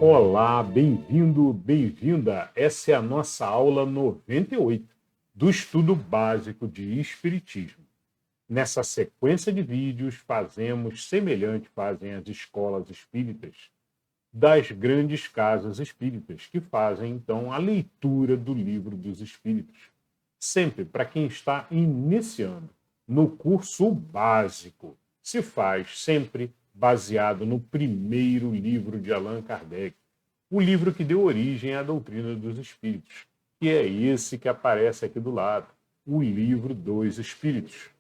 Olá, bem-vindo, bem-vinda. Essa é a nossa aula 98 do estudo básico de Espiritismo. Nessa sequência de vídeos, fazem as escolas espíritas das grandes casas espíritas, que fazem, então, a leitura do Livro dos Espíritos. Sempre para quem está iniciando no curso básico. Se faz sempre baseado no primeiro livro de Allan Kardec, o livro que deu origem à doutrina dos espíritos, que é esse que aparece aqui do lado, o Livro dos Espíritos.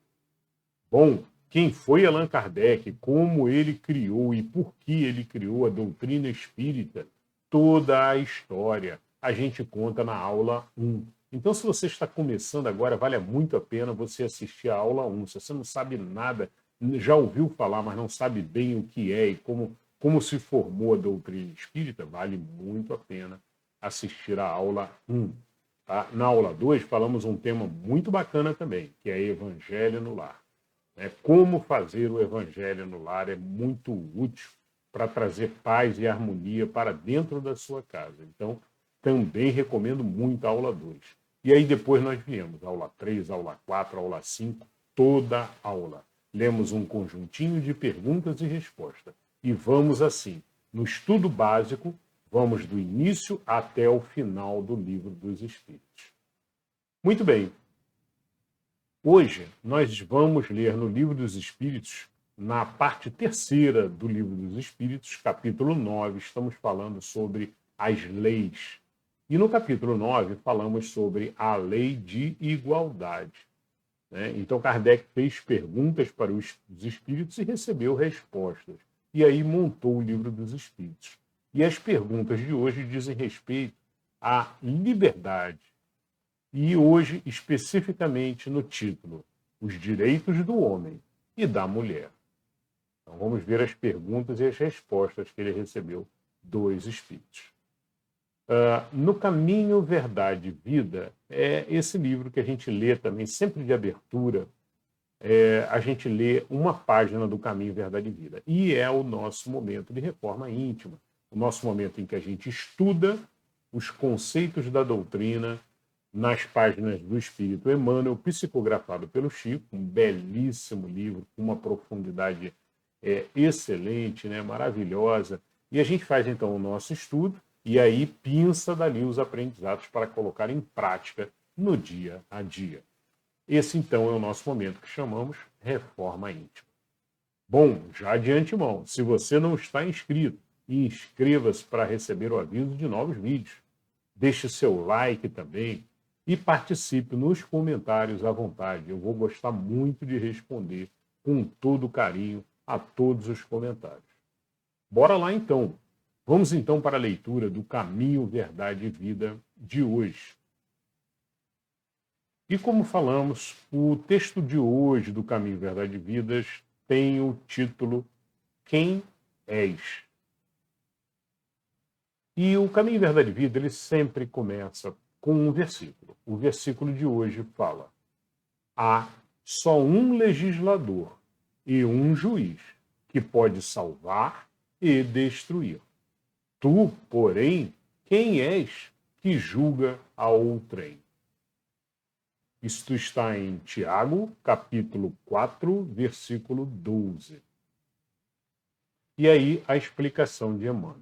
Bom, quem foi Allan Kardec, como ele criou e por que ele criou a doutrina espírita, toda a história a gente conta na aula 1. Então, se você está começando agora, vale muito a pena você assistir a aula 1. Se você não sabe nada, já ouviu falar, mas não sabe bem o que é e como se formou a doutrina espírita, vale muito a pena assistir a aula 1. Tá? Na aula 2, falamos um tema muito bacana também, que é Evangelho no Lar. Como fazer o Evangelho no Lar é muito útil para trazer paz e harmonia para dentro da sua casa. Então, também recomendo muito a aula 2. E aí depois nós viemos, aula 3, aula 4, aula 5, toda aula. Lemos um conjuntinho de perguntas e respostas. E vamos assim, no estudo básico, vamos do início até o final do Livro dos Espíritos. Muito bem. Hoje nós vamos ler no Livro dos Espíritos, na parte terceira do Livro dos Espíritos, capítulo 9, estamos falando sobre as leis. E no capítulo 9 falamos sobre a lei de igualdade. Então, Kardec fez perguntas para os espíritos e recebeu respostas. E aí montou o Livro dos Espíritos. E as perguntas de hoje dizem respeito à liberdade. E hoje, especificamente no título, Os Direitos do Homem e da Mulher. Então, vamos ver as perguntas e as respostas que ele recebeu dos espíritos. No Caminho, Verdade e Vida, é esse livro que a gente lê também, sempre de abertura, a gente lê uma página do Caminho, Verdade e Vida. E é o nosso momento de reforma íntima, o nosso momento em que a gente estuda os conceitos da doutrina nas páginas do Espírito Emmanuel, psicografado pelo Chico, um belíssimo livro, com uma profundidade excelente, maravilhosa. E a gente faz, então, o nosso estudo, e aí pinça dali os aprendizados para colocar em prática no dia a dia. Esse, então, é o nosso momento que chamamos Reforma Íntima. Bom, já de antemão, se você não está inscrito, inscreva-se para receber o aviso de novos vídeos. Deixe seu like também e participe nos comentários à vontade. Eu vou gostar muito de responder com todo carinho a todos os comentários. Bora lá, então. Vamos então para a leitura do Caminho, Verdade e Vida de hoje. E como falamos, o texto de hoje do Caminho, Verdade e Vidas tem o título Quem és? E o Caminho, Verdade e Vida ele sempre começa com um versículo. O versículo de hoje fala: há só um legislador e um juiz que pode salvar e destruir. Tu, porém, quem és que julga a outrem? Isto está em Tiago, capítulo 4, versículo 12. E aí a explicação de Emmanuel.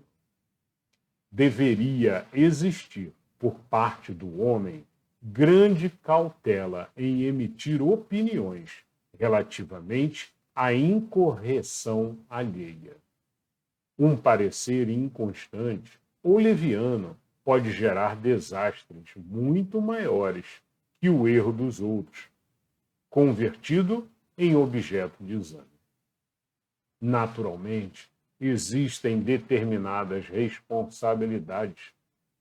Deveria existir, por parte do homem, grande cautela em emitir opiniões relativamente à incorreção alheia. Um parecer inconstante ou leviano pode gerar desastres muito maiores que o erro dos outros, convertido em objeto de exame. Naturalmente, existem determinadas responsabilidades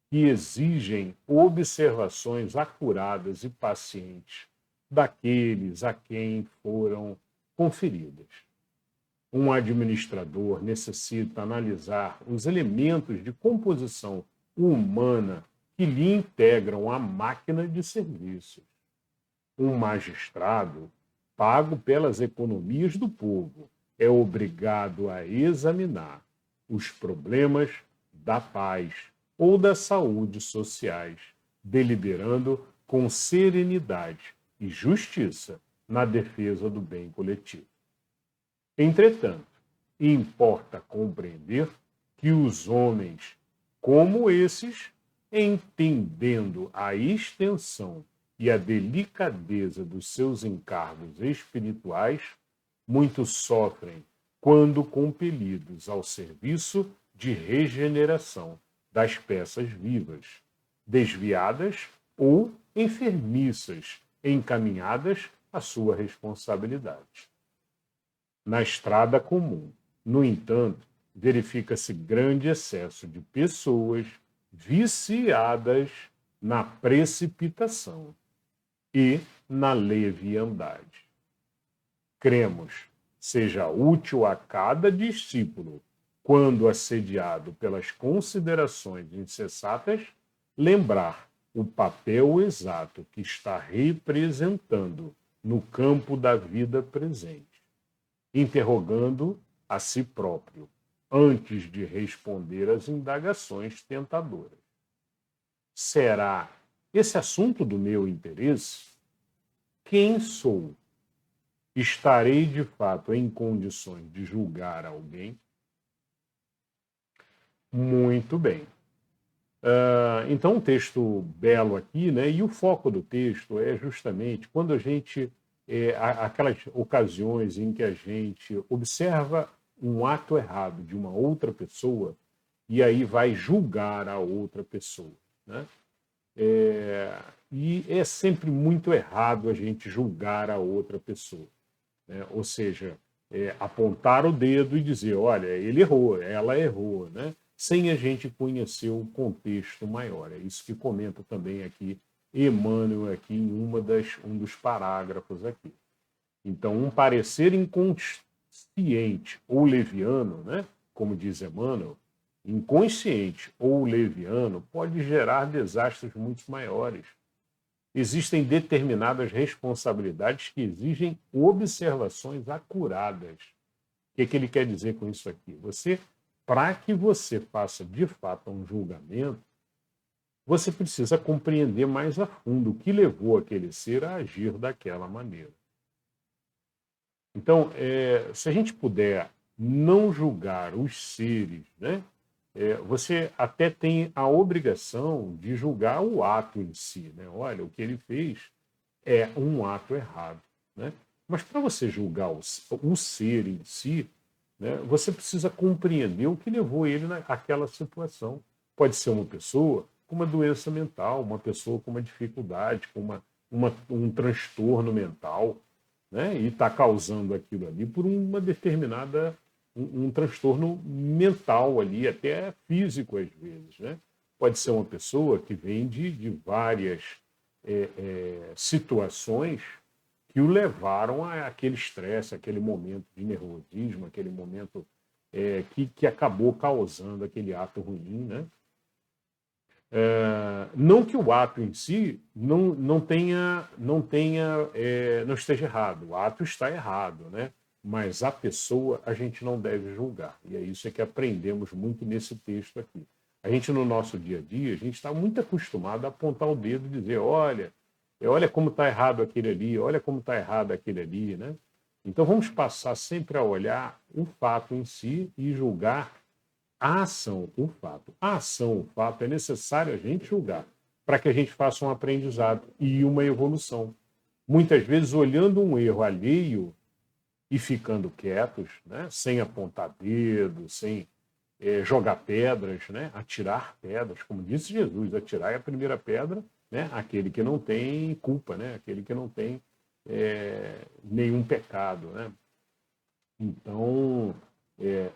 que exigem observações acuradas e pacientes daqueles a quem foram conferidas. Um administrador necessita analisar os elementos de composição humana que lhe integram a máquina de serviços. Um magistrado, pago pelas economias do povo, é obrigado a examinar os problemas da paz ou da saúde sociais, deliberando com serenidade e justiça na defesa do bem coletivo. Entretanto, importa compreender que os homens, como esses, entendendo a extensão e a delicadeza dos seus encargos espirituais, muito sofrem quando compelidos ao serviço de regeneração das peças vivas, desviadas ou enfermiças, encaminhadas à sua responsabilidade. Na estrada comum, no entanto, verifica-se grande excesso de pessoas viciadas na precipitação e na leviandade. Cremos seja útil a cada discípulo, quando assediado pelas considerações insensatas, lembrar o papel exato que está representando no campo da vida presente, interrogando a si próprio, antes de responder às indagações tentadoras. Será esse assunto do meu interesse? Quem sou? Estarei, de fato, em condições de julgar alguém? Muito bem. Então, um texto belo aqui, né? E o foco do texto é justamente quando a gente... aquelas ocasiões em que a gente observa um ato errado de uma outra pessoa e aí vai julgar a outra pessoa, né? E é sempre muito errado a gente julgar a outra pessoa, né? Ou seja, apontar o dedo e dizer, olha, ele errou, ela errou, né? Sem a gente conhecer o contexto maior. É isso que comenta também aqui Emmanuel aqui em um dos parágrafos aqui. Então, um parecer inconsciente ou leviano, né? Como diz Emmanuel, inconsciente ou leviano pode gerar desastres muito maiores. Existem determinadas responsabilidades que exigem observações acuradas. O que ele quer dizer com isso aqui? Para que você faça de fato um julgamento, você precisa compreender mais a fundo o que levou aquele ser a agir daquela maneira. Então, se a gente puder não julgar os seres, né? Você até tem a obrigação de julgar o ato em si, né? Olha, o que ele fez é um ato errado, né? Mas para você julgar o ser em si, né, você precisa compreender o que levou ele naquela situação. Pode ser uma pessoa com uma doença mental, uma pessoa com uma dificuldade, com um transtorno mental, né, e está causando aquilo ali por uma determinada um transtorno mental ali, até físico às vezes, né? Pode ser uma pessoa que vem de várias situações que o levaram àquele estresse, aquele momento de nervosismo, aquele momento que acabou causando aquele ato ruim, né? Não que o ato em si não esteja errado, o ato está errado, né? Mas a pessoa a gente não deve julgar. E é isso que aprendemos muito nesse texto aqui. A gente, no nosso dia a dia, a gente está muito acostumado a apontar o dedo e dizer, olha como está errado aquele ali, olha como está errado aquele ali, né? Então vamos passar sempre a olhar o fato em si e julgar a ação, o fato. A ação, o fato, é necessário a gente julgar para que a gente faça um aprendizado e uma evolução. Muitas vezes, olhando um erro alheio e ficando quietos, né? Sem apontar dedo, sem jogar pedras, né? Atirar pedras, como disse Jesus, atirar é a primeira pedra, né? Aquele que não tem culpa, né? Aquele que não tem nenhum pecado, né? Então,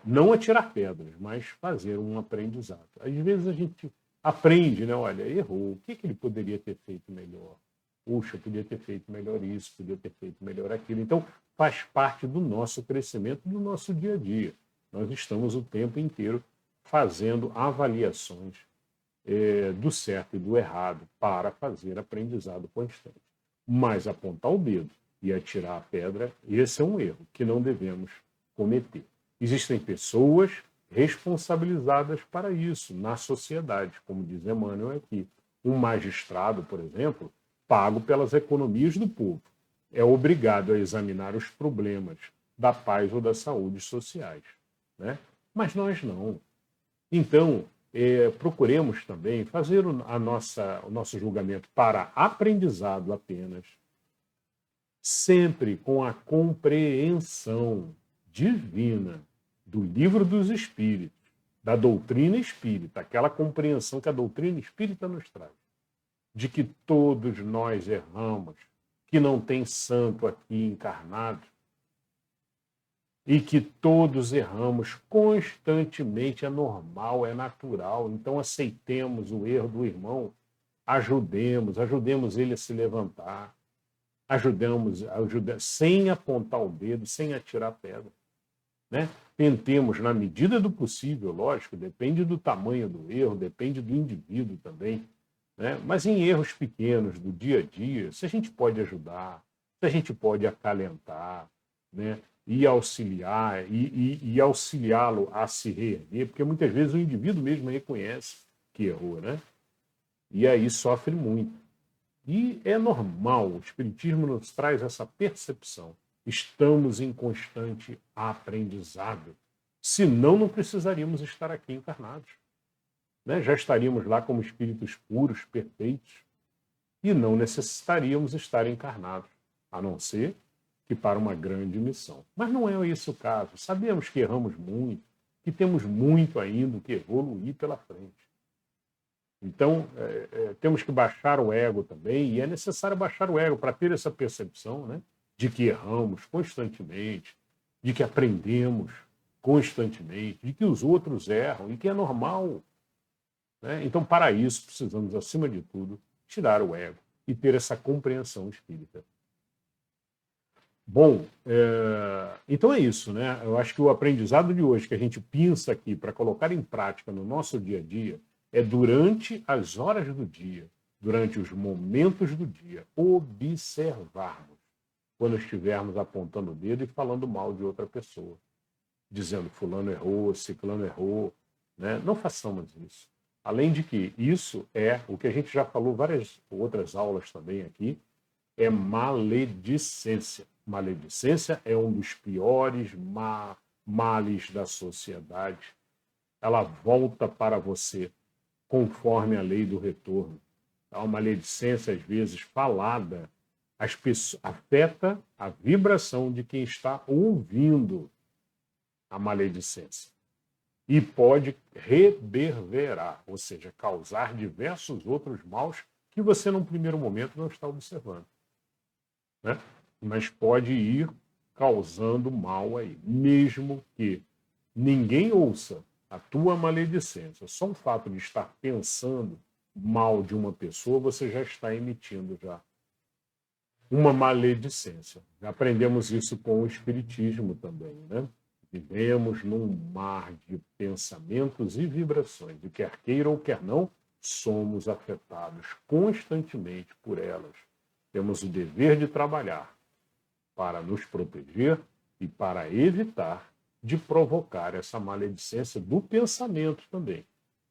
não atirar pedras, mas fazer um aprendizado. Às vezes a gente aprende, né? Olha, errou, o que ele poderia ter feito melhor? Puxa, podia ter feito melhor isso, podia ter feito melhor aquilo. Então, faz parte do nosso crescimento, do nosso dia a dia. Nós estamos o tempo inteiro fazendo avaliações do certo e do errado para fazer aprendizado constante. Mas apontar o dedo e atirar a pedra, esse é um erro que não devemos cometer. Existem pessoas responsabilizadas para isso na sociedade, como diz Emmanuel aqui. Um magistrado, por exemplo, pago pelas economias do povo, é obrigado a examinar os problemas da paz ou da saúde sociais, né? Mas nós não. Então, procuremos também fazer o nosso julgamento para aprendizado apenas, sempre com a compreensão divina do livro dos Espíritos, da doutrina espírita, aquela compreensão que a doutrina espírita nos traz, de que todos nós erramos, que não tem santo aqui encarnado, e que todos erramos constantemente, é normal, é natural. Então aceitemos o erro do irmão, ajudemos ele a se levantar, ajudemos sem apontar o dedo, sem atirar pedra, né? Tentemos, na medida do possível, lógico, depende do tamanho do erro, depende do indivíduo também, né? Mas em erros pequenos do dia a dia, se a gente pode ajudar, se a gente pode acalentar, né? E auxiliar, e auxiliá-lo a se reerguer, porque muitas vezes o indivíduo mesmo reconhece que errou, né? E aí sofre muito. E é normal, o Espiritismo nos traz essa percepção. Estamos em constante aprendizado. Senão, não precisaríamos estar aqui encarnados, né? Já estaríamos lá como espíritos puros, perfeitos, e não necessitaríamos estar encarnados, a não ser que para uma grande missão. Mas não é esse o caso. Sabemos que erramos muito, que temos muito ainda que evoluir pela frente. Então, temos que baixar o ego também, e é necessário baixar o ego para ter essa percepção, né, de que erramos constantemente, de que aprendemos constantemente, de que os outros erram e que é normal, né? Então, para isso, precisamos, acima de tudo, tirar o ego e ter essa compreensão espírita. Bom, então é isso, né? Eu acho que o aprendizado de hoje que a gente pensa aqui para colocar em prática no nosso dia a dia é durante as horas do dia, durante os momentos do dia, observarmos quando estivermos apontando o dedo e falando mal de outra pessoa, dizendo fulano errou, ciclano errou, né? Não façamos isso. Além de que isso é o que a gente já falou várias outras aulas também aqui, é maledicência. Maledicência é um dos piores males da sociedade. Ela volta para você conforme a lei do retorno. A maledicência, às vezes, falada, afeta a vibração de quem está ouvindo a maledicência. E pode reverberar, ou seja, causar diversos outros maus que você, num primeiro momento, não está observando, né? Mas pode ir causando mal aí, mesmo que ninguém ouça a tua maledicência. Só o fato de estar pensando mal de uma pessoa, você já está emitindo já uma maledicência. Já aprendemos isso com o Espiritismo também, né? Vivemos num mar de pensamentos e vibrações, e quer queira ou quer não, somos afetados constantemente por elas. Temos o dever de trabalhar para nos proteger e para evitar de provocar essa maledicência do pensamento também.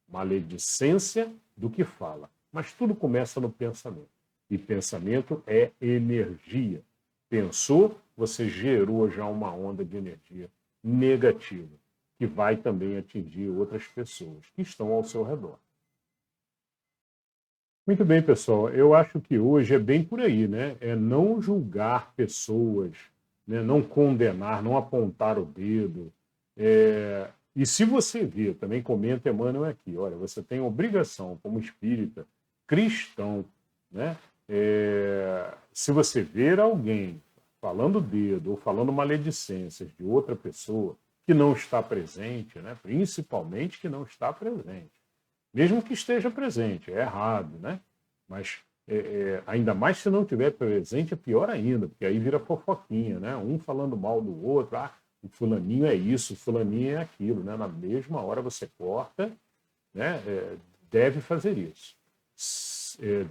Maledicência do que fala. Mas tudo começa no pensamento. E pensamento é energia. Pensou, você gerou já uma onda de energia negativa, que vai também atingir outras pessoas que estão ao seu redor. Muito bem, pessoal. Eu acho que hoje é bem por aí, né? É não julgar pessoas, né? Não condenar, não apontar o dedo. E se você vê, também comenta Emmanuel aqui, olha, você tem obrigação como espírita, cristão, né? Se você ver alguém falando dedo ou falando maledicências de outra pessoa que não está presente, né? Principalmente que não está presente. Mesmo que esteja presente, é errado, né? Mas ainda mais se não estiver presente, é pior ainda, porque aí vira fofoquinha, né? Um falando mal do outro, o fulaninho é isso, o fulaninho é aquilo, né? Na mesma hora você corta, né? Deve fazer isso.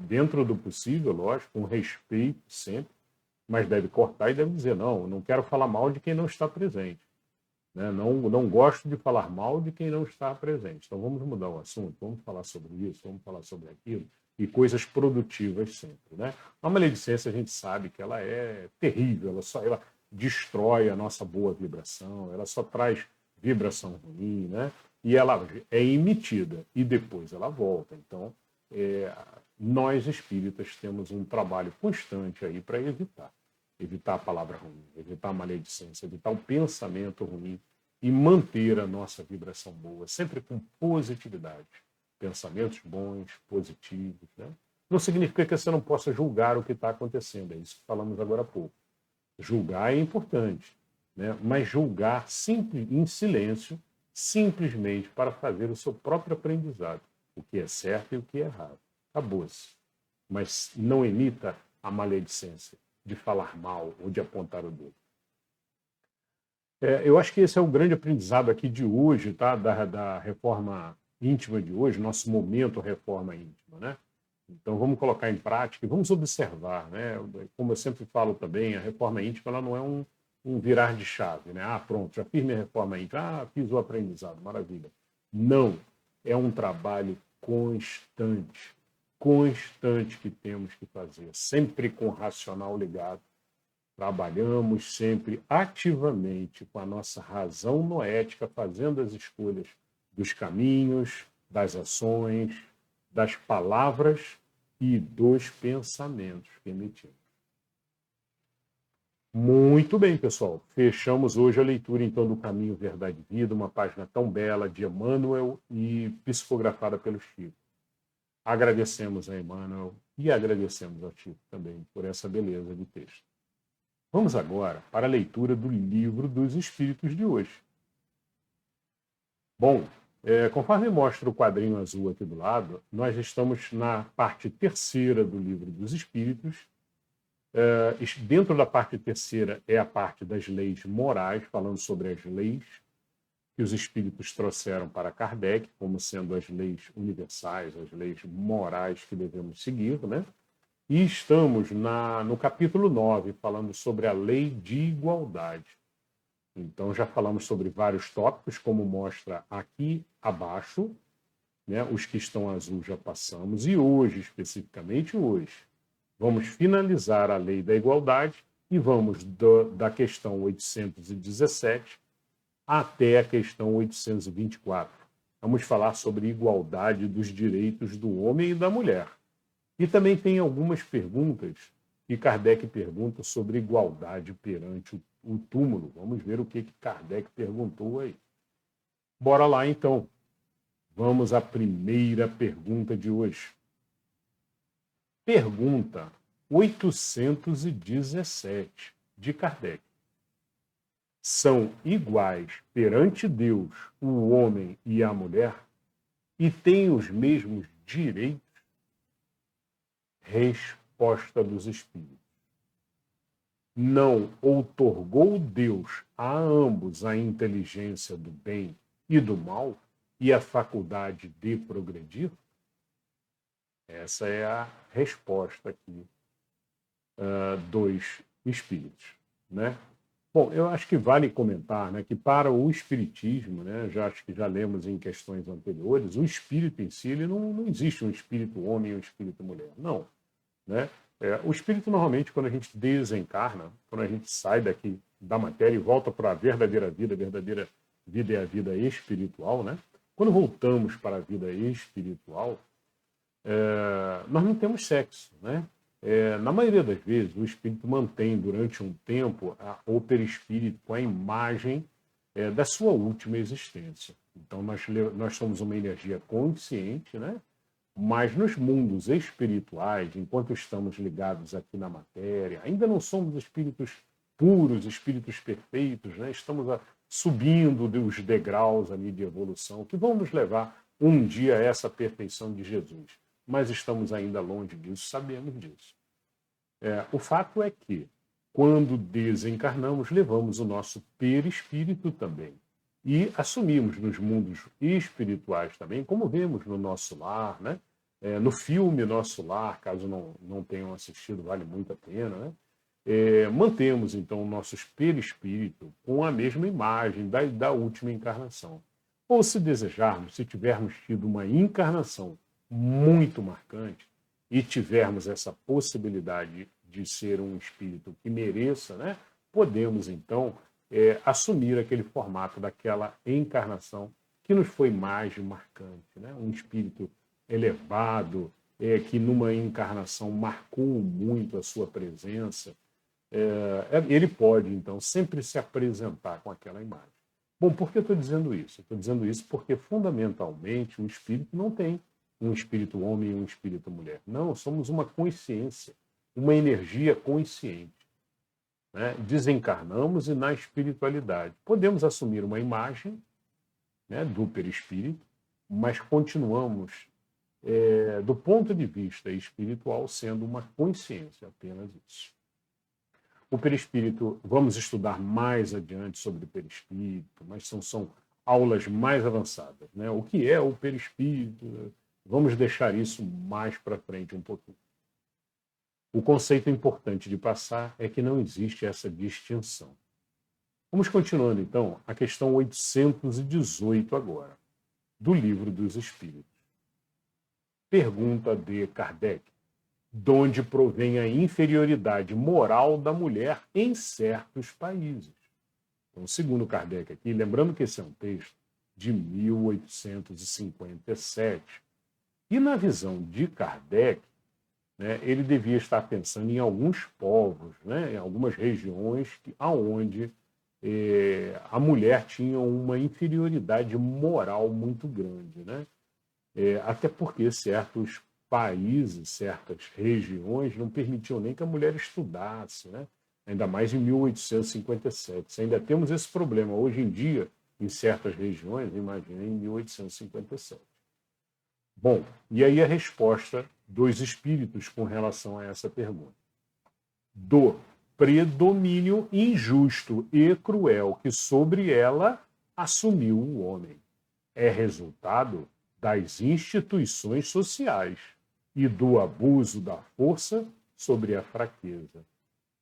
Dentro do possível, lógico, com respeito sempre, mas deve cortar e deve dizer, não quero falar mal de quem não está presente. né? Não gosto de falar mal de quem não está presente. Então vamos mudar o assunto, vamos falar sobre isso, vamos falar sobre aquilo, e coisas produtivas sempre, né? A maledicência a gente sabe que ela é terrível, ela destrói a nossa boa vibração, ela só traz vibração ruim, né? E ela é emitida e depois ela volta. Então, nós espíritas temos um trabalho constante aí para evitar a palavra ruim, evitar a maledicência, evitar o pensamento ruim e manter a nossa vibração boa, sempre com positividade. Pensamentos bons, positivos. Né? Não significa que você não possa julgar o que está acontecendo, é isso que falamos agora há pouco. Julgar é importante, né? Mas julgar em silêncio, simplesmente para fazer o seu próprio aprendizado, o que é certo e o que é errado. Acabou-se. Mas não emita a maledicência de falar mal ou de apontar o dedo. Eu acho que esse é o grande aprendizado aqui de hoje, tá? Da reforma íntima de hoje, nosso momento reforma íntima, né? Então vamos colocar em prática e vamos observar, né? Como eu sempre falo também, a reforma íntima ela não é um virar de chave, né? Ah, pronto, já fiz minha reforma íntima, fiz o aprendizado, maravilha. Não, é um trabalho constante que temos que fazer, sempre com o racional ligado. Trabalhamos sempre ativamente com a nossa razão noética, fazendo as escolhas dos caminhos, das ações, das palavras e dos pensamentos que emitimos. Muito bem, pessoal. Fechamos hoje a leitura, então, do Caminho, Verdade e Vida, uma página tão bela de Emmanuel e psicografada pelo Chico. Agradecemos a Emmanuel e agradecemos ao Chico também por essa beleza de texto. Vamos agora para a leitura do Livro dos Espíritos de hoje. Bom, conforme mostra o quadrinho azul aqui do lado, nós estamos na parte terceira do Livro dos Espíritos. Dentro da parte terceira é a parte das leis morais, falando sobre as leis que os espíritos trouxeram para Kardec, como sendo as leis universais, as leis morais que devemos seguir, né? E estamos no capítulo 9, falando sobre a lei de igualdade. Então já falamos sobre vários tópicos, como mostra aqui abaixo, né? Os que estão azul já passamos, e hoje, especificamente hoje, vamos finalizar a lei da igualdade e vamos da questão 817 até a questão 824. Vamos falar sobre igualdade dos direitos do homem e da mulher. E também tem algumas perguntas que Kardec pergunta sobre igualdade perante o túmulo. Vamos ver o que Kardec perguntou aí. Bora lá, então. Vamos à primeira pergunta de hoje. Pergunta 817 de Kardec. São iguais perante Deus o homem e a mulher e têm os mesmos direitos? Resposta dos Espíritos. Não outorgou Deus a ambos a inteligência do bem e do mal e a faculdade de progredir? Essa é a resposta aqui dos Espíritos, né? Bom, eu acho que vale comentar, né, que para o Espiritismo, né, acho que já lemos em questões anteriores, o espírito em si, ele não existe um espírito homem e um espírito mulher, não. Né? O espírito, normalmente, quando a gente desencarna, quando a gente sai daqui da matéria e volta para a verdadeira vida é a vida espiritual, né? Quando voltamos para a vida espiritual, nós não temos sexo, né? Na maioria das vezes, o espírito mantém durante um tempo o perispírito com a imagem da sua última existência. Então, nós somos uma energia consciente, né? Mas nos mundos espirituais, enquanto estamos ligados aqui na matéria, ainda não somos espíritos puros, espíritos perfeitos, né? Estamos subindo os degraus ali de evolução que vão nos levar um dia a essa perfeição de Jesus. Mas estamos ainda longe disso, sabemos disso. O fato é que, quando desencarnamos, levamos o nosso perispírito também. E assumimos nos mundos espirituais também, como vemos no Nosso Lar, né? No filme Nosso Lar, caso não tenham assistido, vale muito a pena, né? mantemos, então, o nosso perispírito com a mesma imagem da última encarnação. Ou, se desejarmos, se tivermos tido uma encarnação muito marcante e tivermos essa possibilidade de ser um espírito que mereça, né, podemos, então, assumir aquele formato daquela encarnação que nos foi mais marcante. Né? Um espírito elevado, que numa encarnação marcou muito a sua presença, ele pode, então, sempre se apresentar com aquela imagem. Bom, por que eu estou dizendo isso? Estou dizendo isso porque, fundamentalmente, o espírito não tem um espírito homem e um espírito mulher. Não, somos uma consciência, uma energia consciente. Né? Desencarnamos e na espiritualidade. Podemos assumir uma imagem, né, do perispírito, mas continuamos, do ponto de vista espiritual, sendo uma consciência, apenas isso. O perispírito, vamos estudar mais adiante sobre o perispírito, mas são aulas mais avançadas. Né? O que é o perispírito? Vamos deixar isso mais para frente um pouquinho. O conceito importante de passar é que não existe essa distinção. Vamos continuando, então, a questão 818 agora, do Livro dos Espíritos. Pergunta de Kardec: de onde provém a inferioridade moral da mulher em certos países? Então, segundo Kardec aqui, lembrando que esse é um texto de 1857, e na visão de Kardec, né, ele devia estar pensando em alguns povos, né, em algumas regiões onde a mulher tinha uma inferioridade moral muito grande. Né? Até porque certos países, certas regiões não permitiam nem que a mulher estudasse, né? Ainda mais em 1857. Ainda temos esse problema hoje em dia em certas regiões, imagina em 1857. Bom, e aí a resposta dos espíritos com relação a essa pergunta. Do predomínio injusto e cruel que sobre ela assumiu o homem. É resultado das instituições sociais e do abuso da força sobre a fraqueza.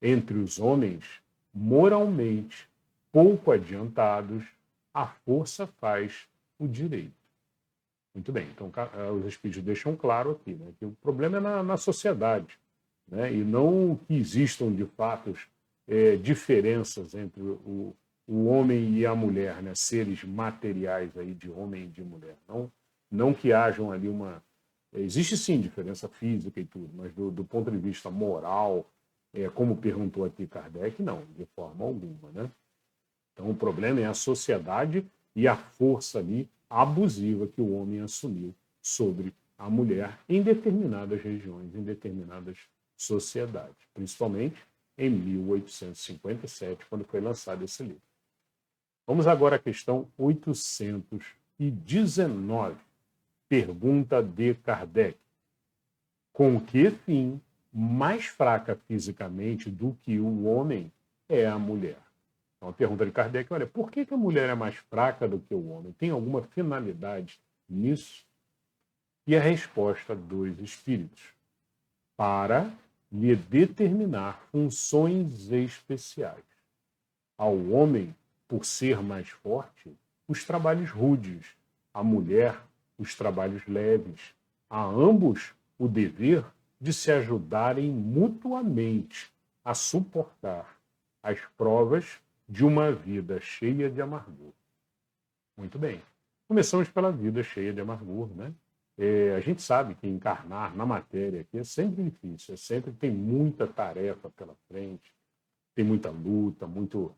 Entre os homens, moralmente pouco adiantados, a força faz o direito. Muito bem, então os espíritos deixam claro aqui, né, que o problema é na sociedade, né, e não que existam, de fato, diferenças entre o homem e a mulher, né, seres materiais aí de homem e de mulher. Não que hajam ali uma... Existe sim diferença física e tudo, mas do ponto de vista moral, como perguntou aqui Kardec, não, de forma alguma. Né? Então o problema é a sociedade e a força ali abusiva que o homem assumiu sobre a mulher em determinadas regiões, em determinadas sociedades, principalmente em 1857, quando foi lançado esse livro. Vamos agora à questão 819. Pergunta de Kardec: com que fim mais fraca fisicamente do que o homem é a mulher? Então, a pergunta de Kardec: olha, por que a mulher é mais fraca do que o homem? Tem alguma finalidade nisso? E a resposta dos espíritos: para lhe determinar funções especiais. Ao homem, por ser mais forte, os trabalhos rudes, à mulher, os trabalhos leves, a ambos o dever de se ajudarem mutuamente a suportar as provas de uma vida cheia de amargura. Muito bem. Começamos pela vida cheia de amargura, né? A gente sabe que encarnar na matéria aqui é sempre difícil, sempre tem muita tarefa pela frente, tem muita luta, muito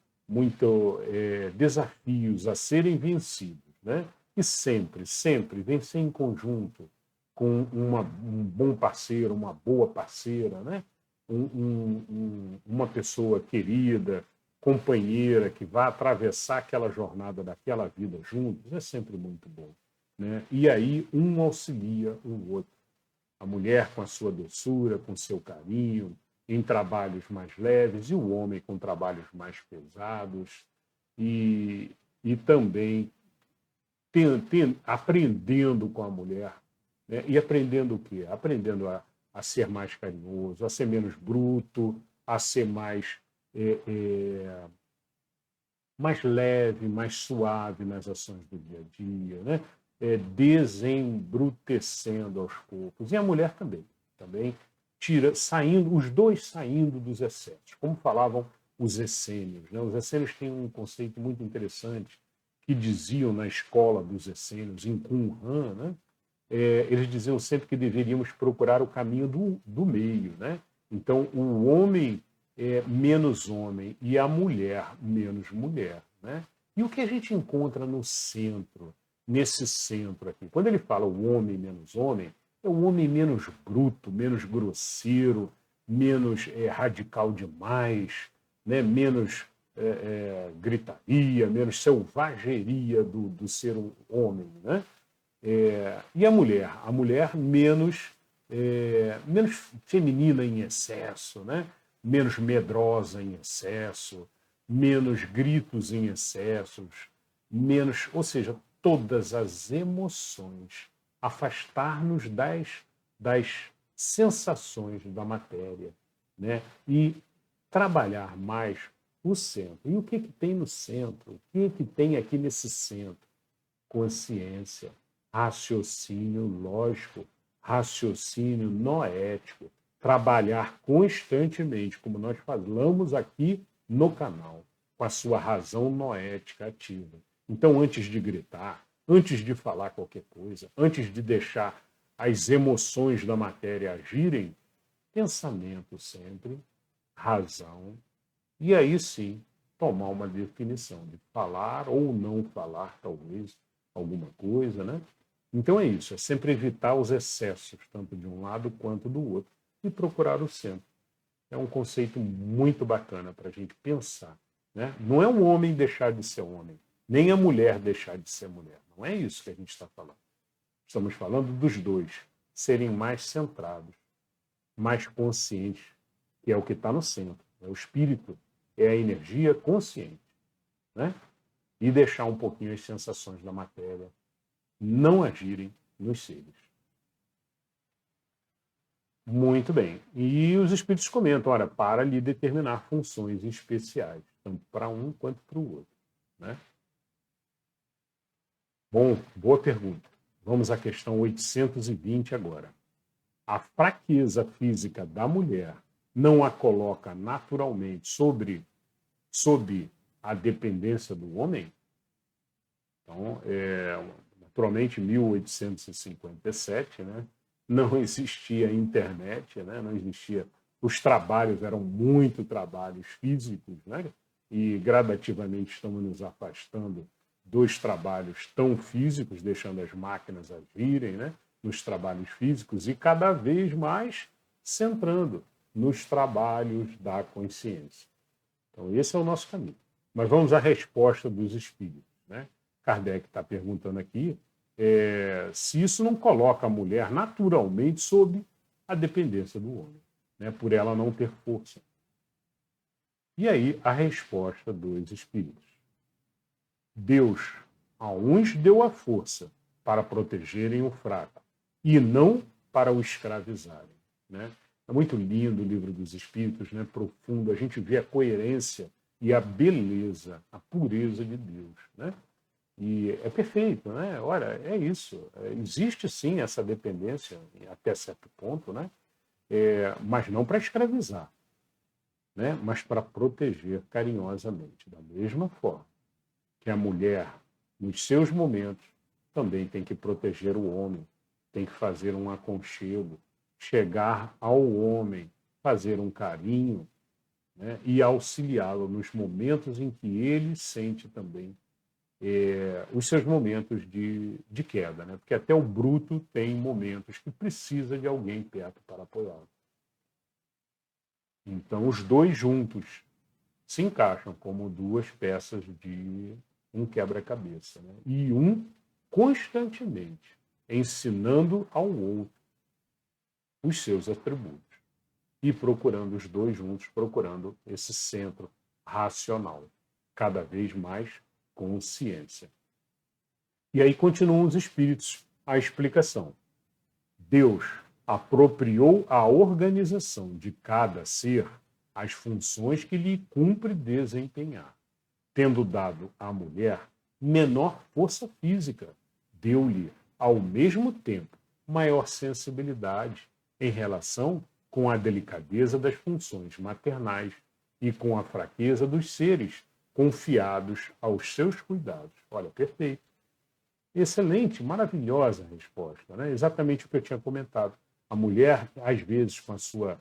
desafios a serem vencidos, né? E sempre vencer em conjunto com um bom parceiro, uma boa parceira, né? Uma pessoa querida, companheira, que vai atravessar aquela jornada daquela vida juntos, é sempre muito bom. Né? E aí um auxilia o outro. A mulher com a sua doçura, com seu carinho, em trabalhos mais leves, e o homem com trabalhos mais pesados, e também aprendendo com a mulher. Né? E aprendendo o quê? Aprendendo a ser mais carinhoso, a ser menos bruto, a ser mais leve, mais suave nas ações do dia a dia, né? Desembrutecendo aos poucos. E a mulher também saindo, os dois saindo dos excessos, como falavam os essênios, né? Os essênios têm um conceito muito interessante que diziam na escola dos essênios, em Qumran, né? Eles diziam sempre que deveríamos procurar o caminho do meio, né? Então, o homem menos homem e a mulher menos mulher, né? E o que a gente encontra no centro, nesse centro aqui? Quando ele fala o homem menos homem, é o homem menos bruto, menos grosseiro, menos radical demais, né? Menos gritaria, menos selvageria do ser homem, né? E a mulher menos feminina em excesso, né? Menos medrosa em excesso, menos gritos em excessos, menos, ou seja, todas as emoções, afastar-nos das sensações da matéria, né? E trabalhar mais o centro. E o que tem no centro? O que tem aqui nesse centro? Consciência, raciocínio lógico, raciocínio noético, trabalhar constantemente, como nós falamos aqui no canal, com a sua razão noética ativa. Então, antes de gritar, antes de falar qualquer coisa, antes de deixar as emoções da matéria agirem, pensamento sempre, razão, e aí sim tomar uma definição de falar ou não falar, talvez, alguma coisa, né? Então é isso, é sempre evitar os excessos, tanto de um lado quanto do outro, e procurar o centro. É um conceito muito bacana para a gente pensar, né? Não é o homem deixar de ser homem, nem a mulher deixar de ser mulher. Não é isso que a gente está falando. Estamos falando dos dois serem mais centrados, mais conscientes, que é o que está no centro. É o espírito, é a energia consciente, né? E deixar um pouquinho as sensações da matéria não agirem nos seres. Muito bem. E os espíritos comentam, olha, para lhe determinar funções especiais, tanto para um quanto para o outro, né? Bom, boa pergunta. Vamos à questão 820 agora. A fraqueza física da mulher não a coloca naturalmente sob a dependência do homem? Então, naturalmente, em 1857, né, não existia internet, né, não existia. Os trabalhos eram muito trabalhos físicos, né, e gradativamente estamos nos afastando dos trabalhos tão físicos, deixando as máquinas agirem, né, nos trabalhos físicos e cada vez mais centrando nos trabalhos da consciência. Então, esse é o nosso caminho. Mas vamos à resposta dos espíritos, né? Kardec está perguntando aqui se isso não coloca a mulher naturalmente sob a dependência do homem, né? Por ela não ter força. E aí a resposta dos espíritos. Deus a uns deu a força para protegerem o fraco e não para o escravizarem, né? É muito lindo o livro dos Espíritos, né? Profundo. A gente vê a coerência e a beleza, a pureza de Deus, né? E é perfeito, né? Olha, é isso. Existe sim essa dependência até certo ponto, né? Mas não para escravizar, né? Mas para proteger carinhosamente, da mesma forma que a mulher, nos seus momentos, também tem que proteger o homem, tem que fazer um aconchego, chegar ao homem, fazer um carinho, né, e auxiliá-lo nos momentos em que ele sente também os seus momentos de queda, né? Porque até o bruto tem momentos que precisa de alguém perto para apoiá-lo. Então, os dois juntos se encaixam como duas peças de um quebra-cabeça, né? E um constantemente ensinando ao outro os seus atributos e procurando os dois juntos, procurando esse centro racional, cada vez mais consciência. E aí continuam os espíritos a explicação. Deus apropriou a organização de cada ser as funções que lhe cumpre desempenhar. Tendo dado à mulher menor força física, deu-lhe, ao mesmo tempo, maior sensibilidade em relação com a delicadeza das funções maternais e com a fraqueza dos seres confiados aos seus cuidados. Olha, perfeito. Excelente, maravilhosa resposta, né? Exatamente o que eu tinha comentado. A mulher, às vezes, com a sua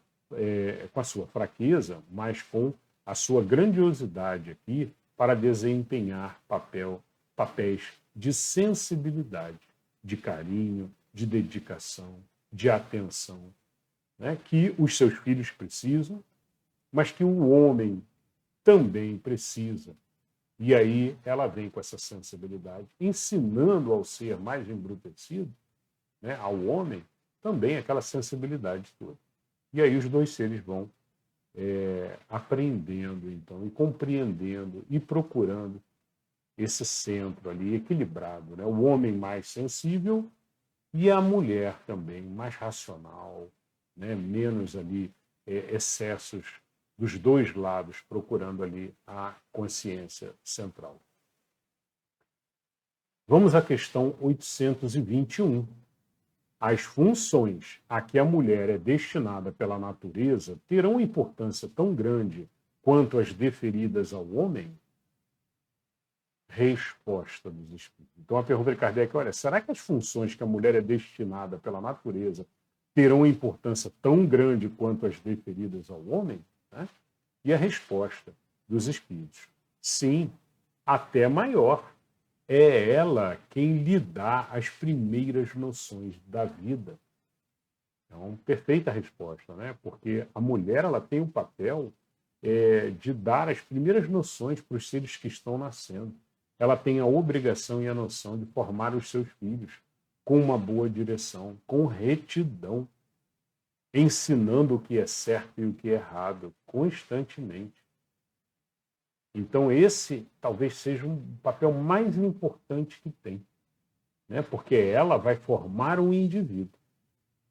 fraqueza, mas com a sua grandiosidade aqui para desempenhar papéis de sensibilidade, de carinho, de dedicação, de atenção, né? Que os seus filhos precisam, mas que o homem também precisa. E aí ela vem com essa sensibilidade, ensinando ao ser mais embrutecido, né, ao homem, também aquela sensibilidade toda. E aí os dois seres vão aprendendo, então, e compreendendo e procurando esse centro ali equilibrado, né? O homem mais sensível e a mulher também mais racional, né? Menos ali excessos dos dois lados, procurando ali a consciência central. Vamos à questão 821. As funções a que a mulher é destinada pela natureza terão importância tão grande quanto as deferidas ao homem? Resposta dos espíritos. Então a pergunta de Kardec, olha, será que as funções que a mulher é destinada pela natureza terão importância tão grande quanto as deferidas ao homem? Né? E a resposta dos espíritos, sim, até maior. É ela quem lhe dá as primeiras noções da vida. Então, perfeita resposta, né? Porque a mulher ela tem o papel de dar as primeiras noções para os seres que estão nascendo. Ela tem a obrigação e a noção de formar os seus filhos com uma boa direção, com retidão, ensinando o que é certo e o que é errado, constantemente. Então, esse talvez seja um papel mais importante que tem, né? Porque ela vai formar um indivíduo.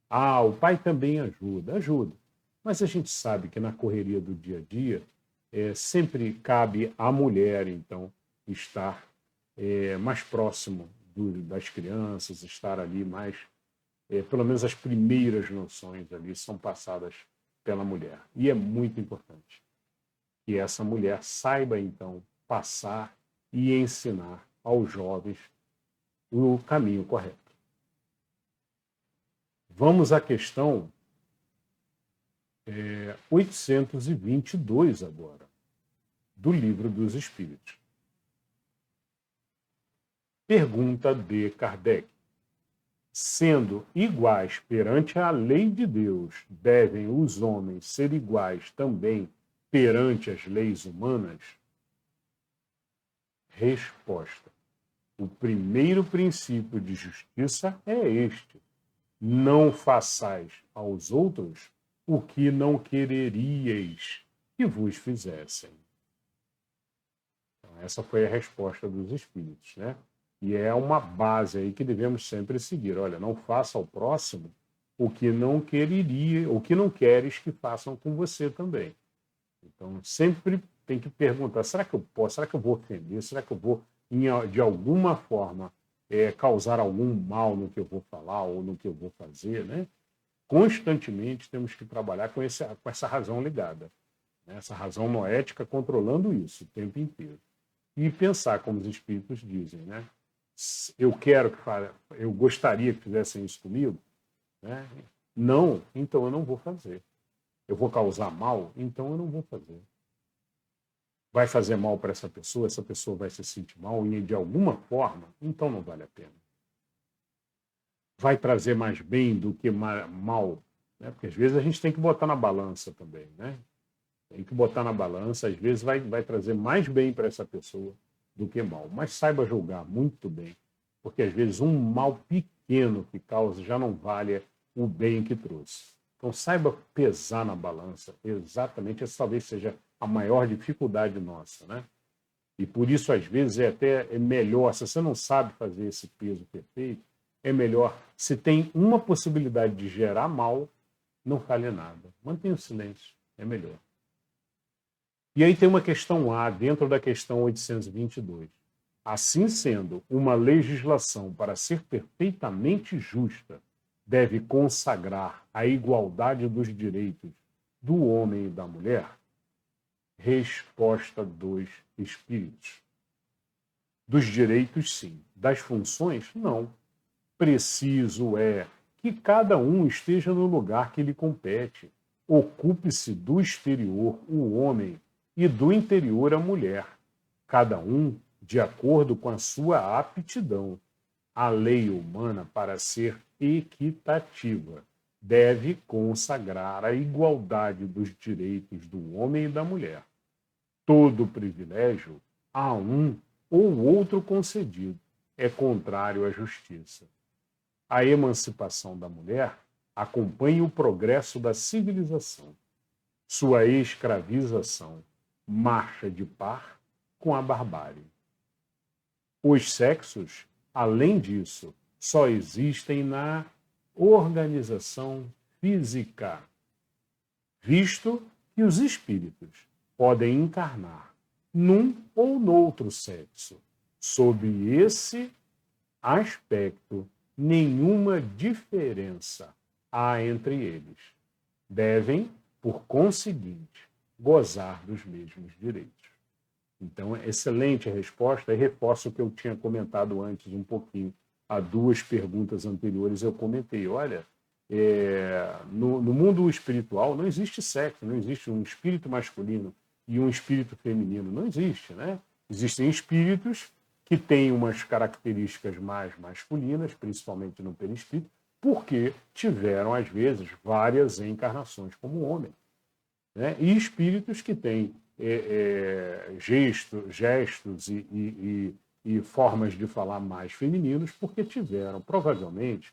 Ah, o pai também ajuda, ajuda. Mas a gente sabe que na correria do dia a dia, sempre cabe à mulher, então, estar mais próximo das crianças, estar ali mais, pelo menos as primeiras noções ali são passadas pela mulher. E é muito importante que essa mulher saiba, então, passar e ensinar aos jovens o caminho correto. Vamos à questão 822 agora, do Livro dos Espíritos. Pergunta de Kardec. Sendo iguais perante a lei de Deus, devem os homens ser iguais também perante as leis humanas? Resposta. O primeiro princípio de justiça é este: não façais aos outros o que não quereríeis que vos fizessem. Então, essa foi a resposta dos espíritos, né? E é uma base aí que devemos sempre seguir. Olha, não faça ao próximo o que não quereria, o que não queres que façam com você também. Então, sempre tem que perguntar, será que eu posso, será que eu vou ofender, será que eu vou, de alguma forma, causar algum mal no que eu vou falar ou no que eu vou fazer, né? Constantemente temos que trabalhar com essa razão ligada, né? Essa razão noética controlando isso o tempo inteiro. E pensar, como os espíritos dizem, né? Eu gostaria que fizessem isso comigo, né? Não, então eu não vou fazer. Eu vou causar mal, então eu não vou fazer. Vai fazer mal para essa pessoa vai se sentir mal e de alguma forma, então não vale a pena. Vai trazer mais bem do que mal, né? Porque às vezes a gente tem que botar na balança também, né? Tem que botar na balança, às vezes vai trazer mais bem para essa pessoa do que mal. Mas saiba julgar muito bem, porque às vezes um mal pequeno que causa já não vale o bem que trouxe. Então saiba pesar na balança, exatamente, essa talvez seja a maior dificuldade nossa, né? E por isso, às vezes, é melhor, se você não sabe fazer esse peso perfeito, é melhor, se tem uma possibilidade de gerar mal, não fale nada. Mantenha o silêncio, é melhor. E aí tem uma questão A dentro da questão 822. Assim sendo, uma legislação, para ser perfeitamente justa, deve consagrar a igualdade dos direitos do homem e da mulher? Resposta dos espíritos. Dos direitos, sim. Das funções, não. Preciso é que cada um esteja no lugar que lhe compete. Ocupe-se do exterior o homem e do interior a mulher, cada um de acordo com a sua aptidão. A lei humana, para ser equitativa, deve consagrar a igualdade dos direitos do homem e da mulher. Todo privilégio a um ou outro concedido é contrário à justiça. A emancipação da mulher acompanha o progresso da civilização. Sua escravização marcha de par com a barbárie. Os sexos, além disso, só existem na organização física, visto que os espíritos podem encarnar num ou noutro sexo. Sob esse aspecto, nenhuma diferença há entre eles. Devem, por conseguinte, gozar dos mesmos direitos. Então, excelente resposta, e reforço o que eu tinha comentado antes um pouquinho. Há duas perguntas anteriores eu comentei, olha, no mundo espiritual não existe sexo, não existe um espírito masculino e um espírito feminino, não existe, né? Existem espíritos que têm umas características mais masculinas, principalmente no perispírito, porque tiveram, às vezes, várias encarnações como homem. Né? E espíritos que têm gestos e formas de falar mais femininos, porque tiveram, provavelmente,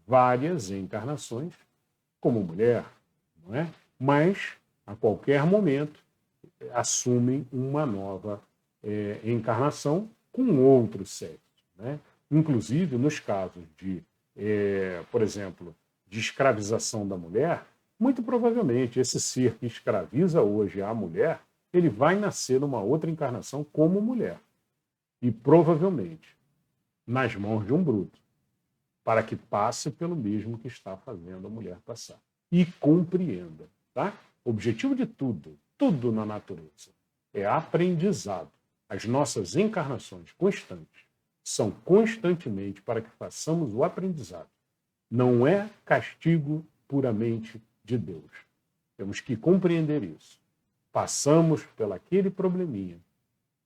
várias encarnações como mulher, não é? Mas, a qualquer momento, assumem uma nova encarnação com outro sexo. Né? Inclusive, nos casos de, por exemplo, de escravização da mulher, muito provavelmente esse ser que escraviza hoje a mulher, ele vai nascer numa outra encarnação como mulher. E provavelmente nas mãos de um bruto, para que passe pelo mesmo que está fazendo a mulher passar. E compreenda. Tá? O objetivo de tudo, tudo na natureza, é aprendizado. As nossas encarnações constantes são constantemente para que façamos o aprendizado. Não é castigo puramente de Deus. Temos que compreender isso. Passamos pelaquele probleminha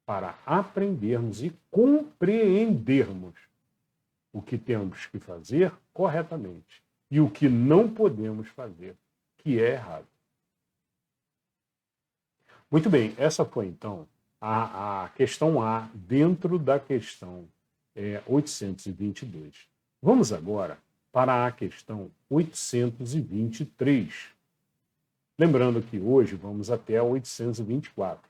para aprendermos e compreendermos o que temos que fazer corretamente e o que não podemos fazer, que é errado. Muito bem, essa foi então a questão A dentro da questão 822. Vamos agora para a questão 823. Lembrando que hoje vamos até a 824.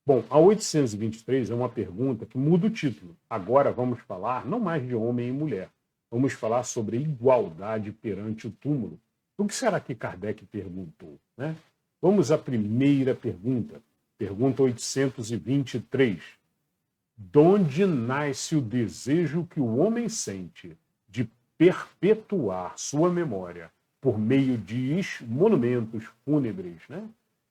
Bom, a 823 é uma pergunta que muda o título. Agora vamos falar não mais de homem e mulher. Vamos falar sobre igualdade perante o túmulo. O que será que Kardec perguntou? Né? Vamos à primeira pergunta. Pergunta 823. Donde nasce o desejo que o homem sente de perpetuar sua memória por meio de monumentos fúnebres, né?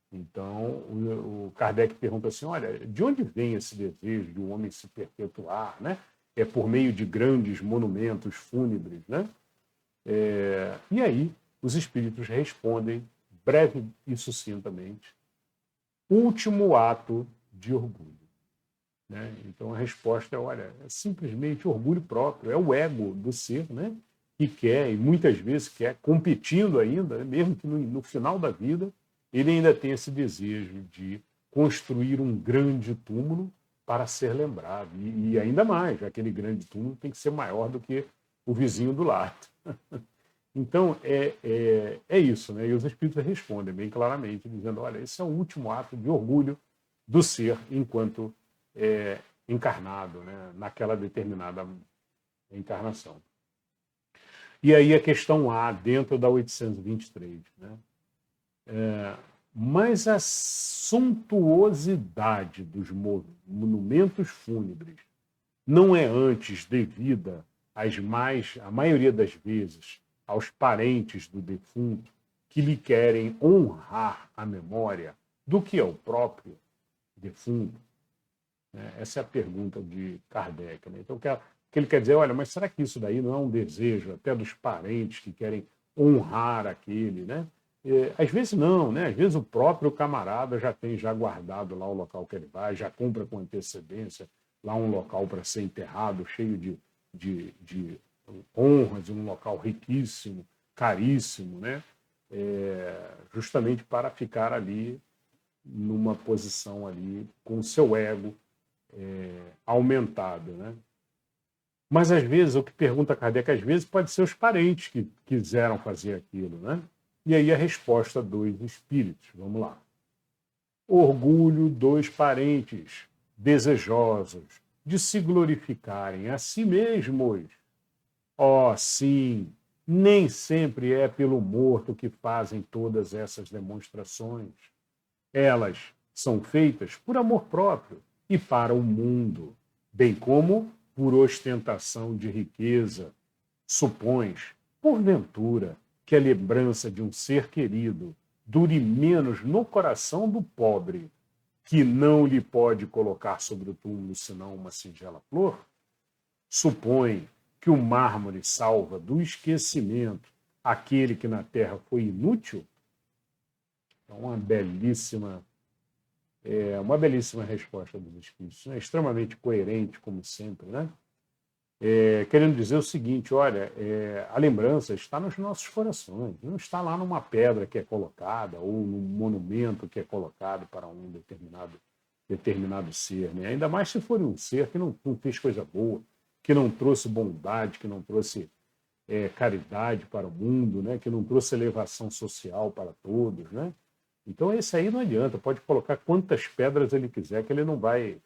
Então, o Kardec pergunta assim, olha, de onde vem esse desejo de um homem se perpetuar, né? É por meio de grandes monumentos fúnebres, né? E aí, os espíritos respondem, breve e sucintamente, último ato de orgulho. Né? Então, a resposta é, olha, é simplesmente orgulho próprio, é o ego do ser, né? Que quer, e muitas vezes quer, competindo ainda, mesmo que no final da vida, ele ainda tem esse desejo de construir um grande túmulo para ser lembrado. E ainda mais, aquele grande túmulo tem que ser maior do que o vizinho do lado. Então, é isso. Né? E os espíritos respondem bem claramente, dizendo, olha, esse é o último ato de orgulho do ser enquanto encarnado, né? Naquela determinada encarnação. E aí a questão A, dentro da 823, né? Mas a suntuosidade dos monumentos fúnebres não é antes devida a maioria das vezes, aos parentes do defunto que lhe querem honrar a memória do que ao próprio defunto? Essa é a pergunta de Kardec. Né? Então, o que ele quer dizer, olha, mas será que isso daí não é um desejo até dos parentes que querem honrar aquele, né? Às vezes não, né? Às vezes o próprio camarada já tem guardado lá o local que ele vai, já compra com antecedência lá um local para ser enterrado, cheio de honras, um local riquíssimo, caríssimo, né? Justamente para ficar ali numa posição ali com o seu ego aumentado, né? Mas às vezes, o que pergunta Kardec, às vezes pode ser os parentes que quiseram fazer aquilo, né? E aí a resposta dos espíritos, vamos lá. Orgulho dos parentes, desejosos de se glorificarem a si mesmos. Oh, sim, nem sempre é pelo morto que fazem todas essas demonstrações. Elas são feitas por amor próprio e para o mundo, bem como por ostentação de riqueza. Supões, porventura, que a lembrança de um ser querido dure menos no coração do pobre, que não lhe pode colocar sobre o túmulo senão uma singela flor? Supõe que o mármore salva do esquecimento aquele que na terra foi inútil? É uma belíssima resposta dos espíritos, né? Extremamente coerente, como sempre, né? Querendo dizer o seguinte, olha, a lembrança está nos nossos corações, não está lá numa pedra que é colocada ou num monumento que é colocado para um determinado ser, né? Ainda mais se for um ser que não fez coisa boa, que não trouxe bondade, que não trouxe caridade para o mundo, né? Que não trouxe elevação social para todos, né? Então esse aí não adianta, pode colocar quantas pedras ele quiser, que ele não vai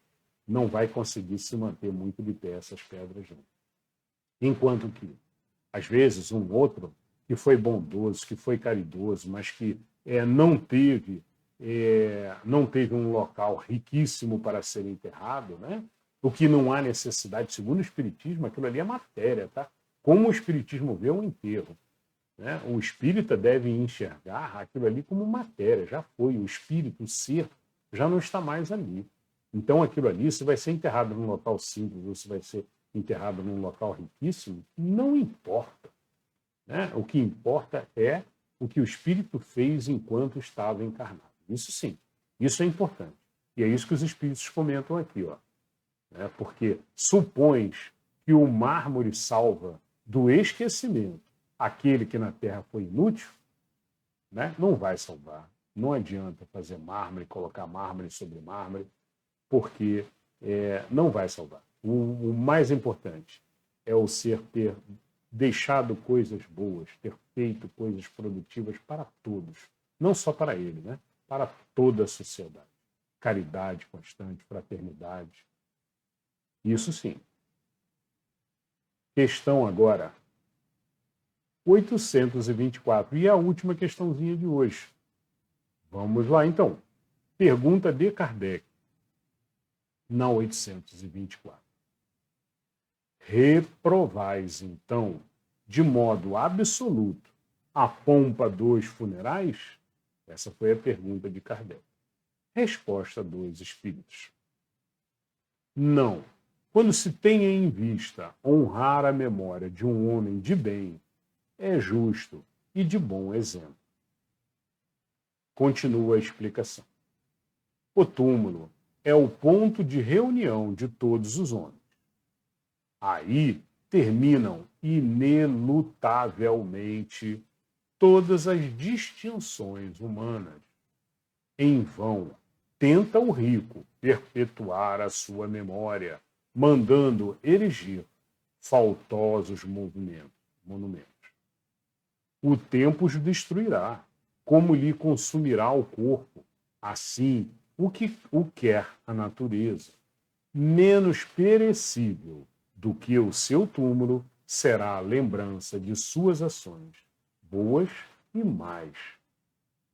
conseguir se manter muito de pé essas pedras, não. Enquanto que, às vezes, um outro que foi bondoso, que foi caridoso, mas que não teve um local riquíssimo para ser enterrado, né? O que não há necessidade, segundo o Espiritismo, aquilo ali é matéria, tá? Como o Espiritismo vê um enterro, né? O espírita deve enxergar aquilo ali como matéria, já foi, o espírito, o ser, já não está mais ali. Então aquilo ali, se vai ser enterrado num local simples ou se vai ser enterrado num local riquíssimo, não importa, né? O que importa é o que o espírito fez enquanto estava encarnado. Isso sim, isso é importante. E é isso que os espíritos comentam aqui, ó. Porque supões que o mármore salva do esquecimento aquele que na terra foi inútil, né? Não vai salvar. Não adianta fazer mármore, colocar mármore sobre mármore, porque não vai salvar. O mais importante é o ser ter deixado coisas boas, ter feito coisas produtivas para todos, não só para ele, né? Para toda a sociedade. Caridade constante, fraternidade. Isso sim. Questão agora 824. E a última questãozinha de hoje. Vamos lá, então. Pergunta de Kardec, na 824. Reprovais, então, de modo absoluto, a pompa dos funerais? Essa foi a pergunta de Kardec. Resposta dos espíritos. Não. Quando se tem em vista honrar a memória de um homem de bem, é justo e de bom exemplo. Continua a explicação. O túmulo é o ponto de reunião de todos os homens. Aí terminam inelutavelmente todas as distinções humanas. Em vão tenta o rico perpetuar a sua memória, mandando erigir faltosos monumentos. O tempo os destruirá, como lhe consumirá o corpo. Assim, o que o quer a natureza. Menos perecível do que o seu túmulo será a lembrança de suas ações, boas e más.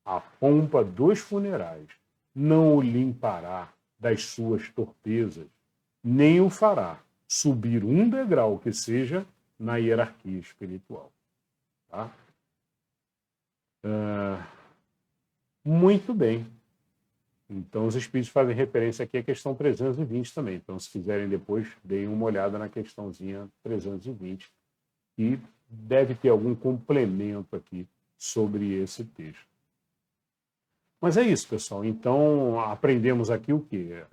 A pompa dos funerais não o limpará das suas torpezas, nem o fará subir um degrau que seja na hierarquia espiritual. Tá? Muito bem. Então, os espíritos fazem referência aqui à questão 320 também. Então, se quiserem depois, deem uma olhada na questãozinha 320, e deve ter algum complemento aqui sobre esse texto. Mas é isso, pessoal. Então, aprendemos aqui o quê?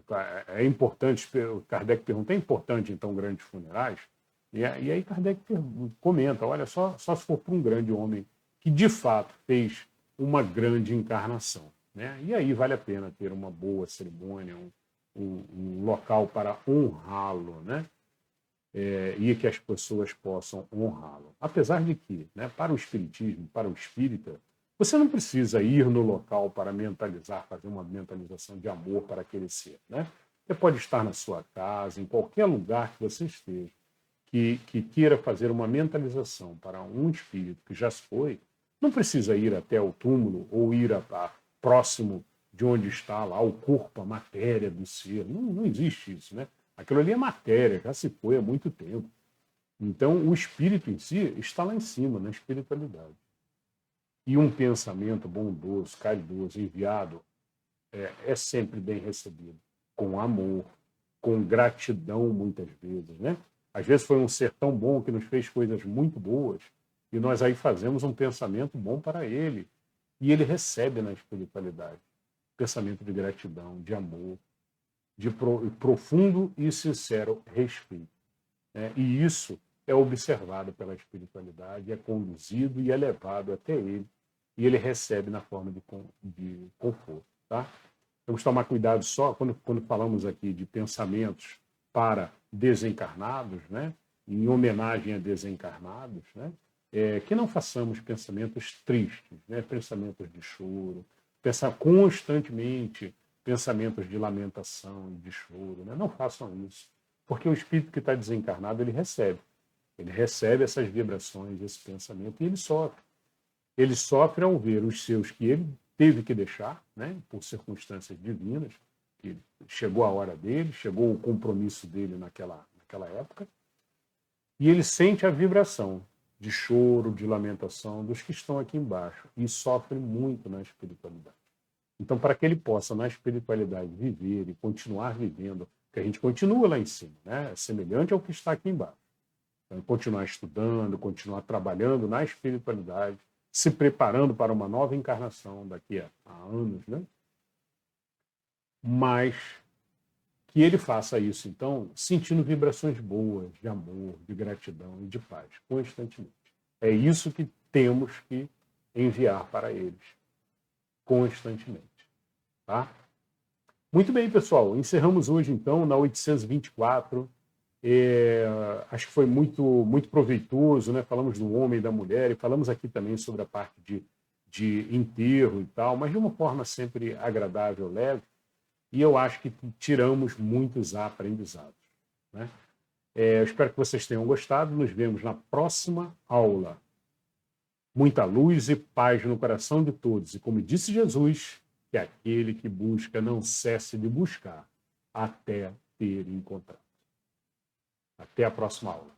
É importante, Kardec pergunta, é importante, então, grandes funerais? E aí Kardec comenta, olha, só se for para um grande homem que, de fato, fez uma grande encarnação. Né? E aí vale a pena ter uma boa cerimônia, um local para honrá-lo, né? E que as pessoas possam honrá-lo. Apesar de que, né, para o espiritismo, para o espírita, você não precisa ir no local para mentalizar, fazer uma mentalização de amor para aquele ser. Né? Você pode estar na sua casa, em qualquer lugar que você esteja, que queira fazer uma mentalização para um espírito que já se foi, não precisa ir até o túmulo ou ir próximo de onde está lá o corpo, a matéria do ser. Não existe isso, né? Aquilo ali é matéria, já se foi há muito tempo. Então, o espírito em si está lá em cima, na espiritualidade. E um pensamento bondoso, caridoso, enviado, é sempre bem recebido, com amor, com gratidão, muitas vezes, né? Às vezes foi um ser tão bom que nos fez coisas muito boas, e nós aí fazemos um pensamento bom para ele, e ele recebe na espiritualidade pensamento de gratidão, de amor, de profundo e sincero respeito. Né? E isso é observado pela espiritualidade, é conduzido e é levado até ele, e ele recebe na forma de conforto. Tá? Temos que tomar cuidado só quando falamos aqui de pensamentos para desencarnados, né? Em homenagem a desencarnados, né? Que não façamos pensamentos tristes, né? Pensamentos de choro, pensar constantemente pensamentos de lamentação e de choro. Né? Não façam isso, porque o espírito que está desencarnado, ele recebe essas vibrações, esse pensamento, e ele sofre. Ele sofre ao ver os seus que ele teve que deixar, né, por circunstâncias divinas, que chegou a hora dele, chegou o compromisso dele naquela época, e ele sente a vibração de choro, de lamentação dos que estão aqui embaixo, e sofre muito na espiritualidade. Então, para que ele possa, na espiritualidade, viver e continuar vivendo, que a gente continua lá em cima, né, é semelhante ao que está aqui embaixo. Então, continuar estudando, continuar trabalhando na espiritualidade, se preparando para uma nova encarnação daqui a anos, né? Mas que ele faça isso, então, sentindo vibrações boas, de amor, de gratidão e de paz, constantemente. É isso que temos que enviar para eles, constantemente. Tá? Muito bem, pessoal. Encerramos hoje, então, na 824. Acho que foi muito proveitoso, né? Falamos do homem e da mulher, e falamos aqui também sobre a parte de enterro e tal, mas de uma forma sempre agradável, leve, e eu acho que tiramos muitos aprendizados. Né? Eu espero que vocês tenham gostado. Nos vemos na próxima aula. Muita luz e paz no coração de todos. E como disse Jesus, que aquele que busca não cesse de buscar até ter encontrado. Até a próxima aula.